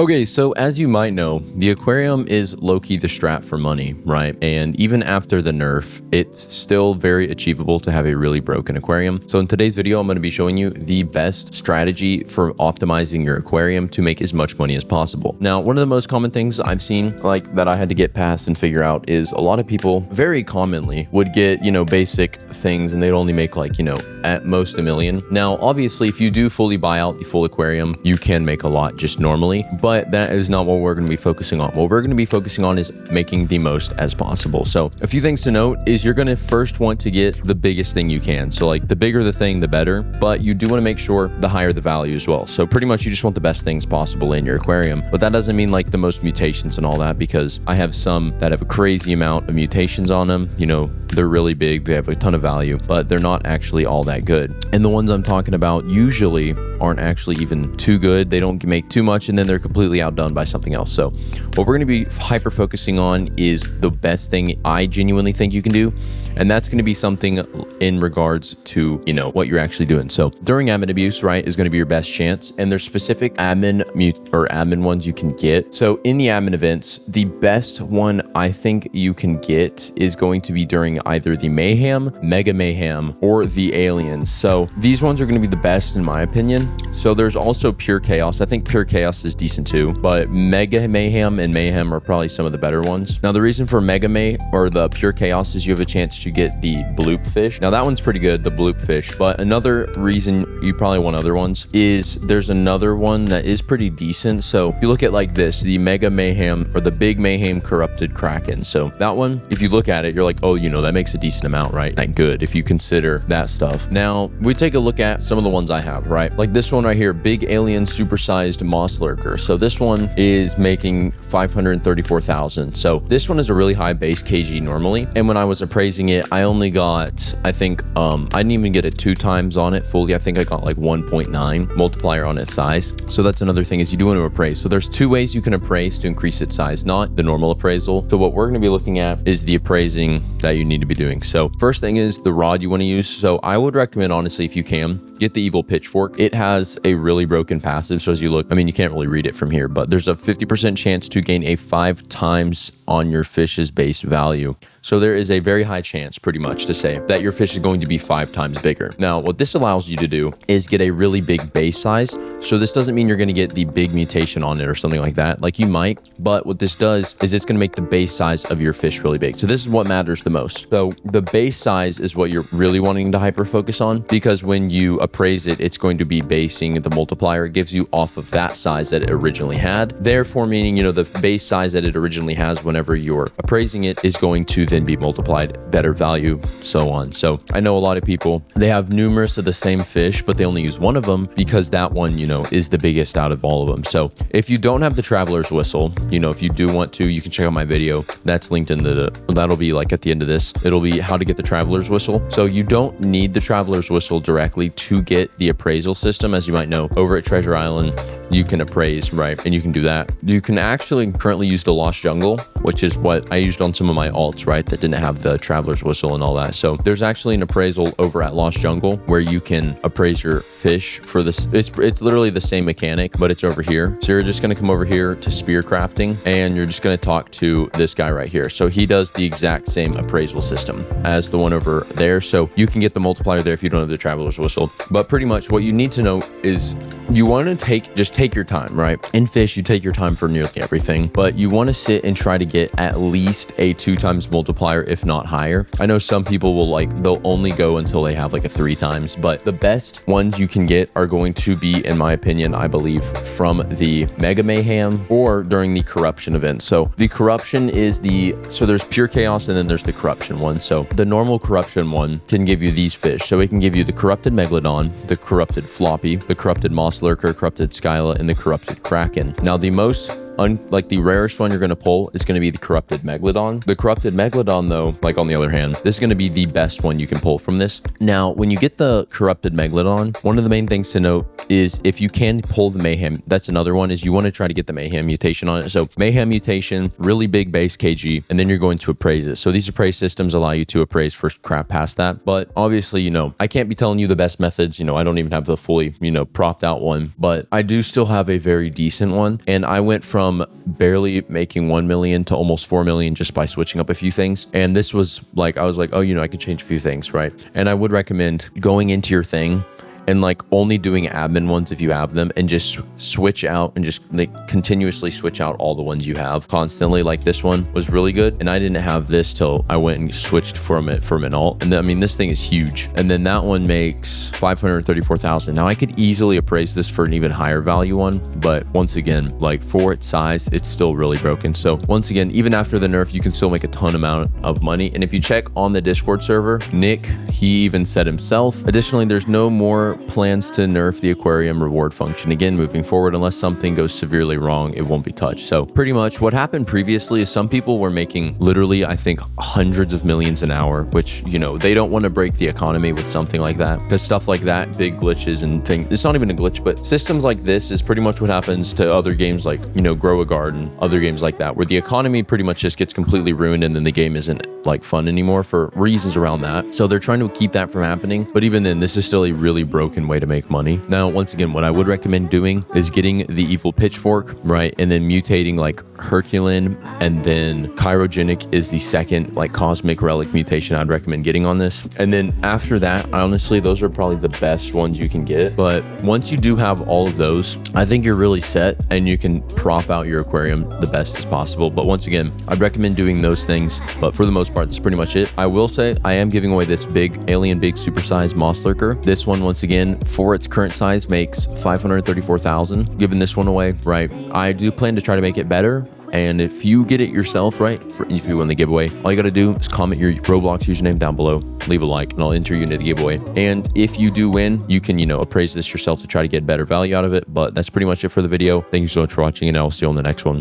Okay, so as you might know, the aquarium is low-key the strat for money, right? And even after the nerf, it's still very achievable to have a really broken aquarium. So in today's video, I'm going to be showing you the best strategy for optimizing your aquarium to make as much money as possible. Now, one of the most common things I've seen like that I had to get past and figure out is a lot of people very commonly would get, basic things and they'd only make like, at most $1 million. Now, obviously, if you do fully buy out the full aquarium, you can make a lot just normally. But that is not what we're going to be focusing on. What we're going to be focusing on is making the most as possible. So a few things to note is you're going to first want to get the biggest thing you can. So like the bigger the thing, the better, but you do want to make sure the higher the value as well. So pretty much you just want the best things possible in your aquarium, but that doesn't mean like the most mutations and all that, because I have some that have a crazy amount of mutations on them. They're really big. They have a ton of value, but they're not actually all that good. And the ones I'm talking about usually aren't actually even too good. They don't make too much and then they're completely outdone by something else. So what we're going to be hyper focusing on is the best thing I genuinely think you can do. And that's going to be something in regards to, what you're actually doing. So during admin abuse, right, is going to be your best chance. And there's specific admin ones you can get. So in the admin events, the best one I think you can get is going to be during either the Mayhem, Mega Mayhem, or the Aliens. So these ones are going to be the best in my opinion. So there's also Pure Chaos. I think Pure Chaos is decent too, but Mega Mayhem and Mayhem are probably some of the better ones. Now the reason for Mega May or the Pure Chaos is you have a chance to get the bloop fish. Now that one's pretty good, the bloop fish, but another reason you probably want other ones is there's another one that is pretty decent. So if you look at like this, the Mega Mayhem or the Big Mayhem Corrupted Kraken. So that one, if you look at it, you're like, oh, that makes a decent amount, right? Like good if you consider that stuff. Now we take a look at some of the ones I have, right? Like this one right here, Big Alien Supersized Moss Lurker. So this one is making 534,000. So this one is a really high base kg normally. And when I was appraising it, I only got, I think, I didn't even get it 2 times on it fully. I think I got like 1.9 multiplier on its size. So that's another thing is you do want to appraise. So there's 2 ways you can appraise to increase its size, not the normal appraisal. So what we're going to be looking at is the appraising that you need to be doing. So first thing is the rod you want to use. So I would recommend, honestly, if you can, get the Evil Pitchfork. It has a really broken passive. So as you look, you can't really read it from here, but there's a 50% chance to gain a 5 times on your fish's base value. So there is a very high chance pretty much to say that your fish is going to be 5 times bigger. Now, what this allows you to do is get a really big base size. So this doesn't mean you're going to get the big mutation on it or something like that. Like you might, but what this does is it's going to make the base size of your fish really big. So this is what matters the most. So the base size is what you're really wanting to hyper focus on, because when you appraise it, it's going to be basing the multiplier it gives you off of that size that it originally had. Therefore, meaning, the base size that it originally has whenever you're appraising it is going to then be multiplied, better value, so on. So I know a lot of people, they have numerous of the same fish, but they only use one of them because that one, is the biggest out of all of them. So if you don't have the Traveler's Whistle, if you do want to, you can check out my video. That's linked in that'll be like at the end of this. It'll be how to get the Traveler's Whistle. So you don't need the Traveler's Whistle directly to get the appraisal system. As you might know, over at Treasure Island, you can appraise, right? And you can do that. You can actually currently use the Lost Jungle, which is what I used on some of my alts, right? That didn't have the Traveler's Whistle and all that. So there's actually an appraisal over at Lost Jungle where you can appraise your fish for this. It's literally the same mechanic, but it's over here. So you're just going to come over here to spear crafting and you're just going to talk to this guy right here. So he does the exact same appraisal system as the one over there. So you can get the multiplier there if you don't have the Traveler's Whistle. But pretty much what you need to know is you want to just take your time, right? In fish, you take your time for nearly everything, but you want to sit and try to get at least a 2 times multiplier, if not higher. I know some people will they'll only go until they have like a 3 times, but the best ones you can get are going to be, in my opinion, I believe, from the Mega Mayhem or during the Corruption event. So the Corruption is so there's Pure Chaos and then there's the Corruption one. So the normal Corruption one can give you these fish. So it can give you the Corrupted Megalodon, the Corrupted Floppy, the Corrupted Moss Lurker, Corrupted Skyla, and the Corrupted Kraken. Now the most like the rarest one you're going to pull is going to be the corrupted megalodon. The corrupted megalodon though, like on the other hand, this is going to be the best one you can pull from this. Now, when you get the corrupted megalodon, one of the main things to note is if you can pull the mayhem, that's another one, is you want to try to get the mayhem mutation on it. So mayhem mutation, really big base kg, and then you're going to appraise it. So these appraise systems allow you to appraise for crap past that. But obviously, you know, I can't be telling you the best methods. You know, I don't even have the fully, you know, propped out one, but I do still have a very decent one. And I went from barely making 1 million to almost 4 million just by switching up a few things. And this was like, I was like, oh, you know, I could change a few things, right? And I would recommend going into your thing and like only doing admin ones if you have them, and just switch out and just like continuously switch out all the ones you have constantly. Like this one was really good, and I didn't have this till I went and switched from an alt. And then, I mean, this thing is huge. And then that one makes 534,000. Now I could easily appraise this for an even higher value one, but once again, like for its size, it's still really broken. So once again, even after the nerf, you can still make a ton amount of money. And if you check on the Discord server, Nick, he even said himself, additionally, there's no more plans to nerf the aquarium reward function again moving forward. Unless something goes severely wrong, it won't be touched. So pretty much what happened previously is some people were making literally, I think, hundreds of millions an hour, which, you know, they don't want to break the economy with something like that, because stuff like that, big glitches and things, it's not even a glitch, but systems like this is pretty much what happens to other games like, you know, Grow a Garden, other games like that, where the economy pretty much just gets completely ruined and then the game isn't like fun anymore for reasons around that. So they're trying to keep that from happening. But even then, this is still a really broken way to make money. Now, once again, what I would recommend doing is getting the evil pitchfork, right? And then mutating like Herculean, and then chirogenic is the second like cosmic relic mutation I'd recommend getting on this. And then after that, honestly, those are probably the best ones you can get. But once you do have all of those, I think you're really set and you can prop out your aquarium the best as possible. But once again, I'd recommend doing those things. But for the most part, that's pretty much it. I will say I am giving away this big alien big supersized moss lurker. This one, once again, for its current size, makes 534,000. Giving this one away, right? I do plan to try to make it better. And if you get it yourself, right, if you win the giveaway, all you got to do is comment your Roblox username down below, leave a like, and I'll enter you into the giveaway. And if you do win, you can, you know, appraise this yourself to try to get better value out of it. But that's pretty much it for the video. Thank you so much for watching, and I'll see you on the next one.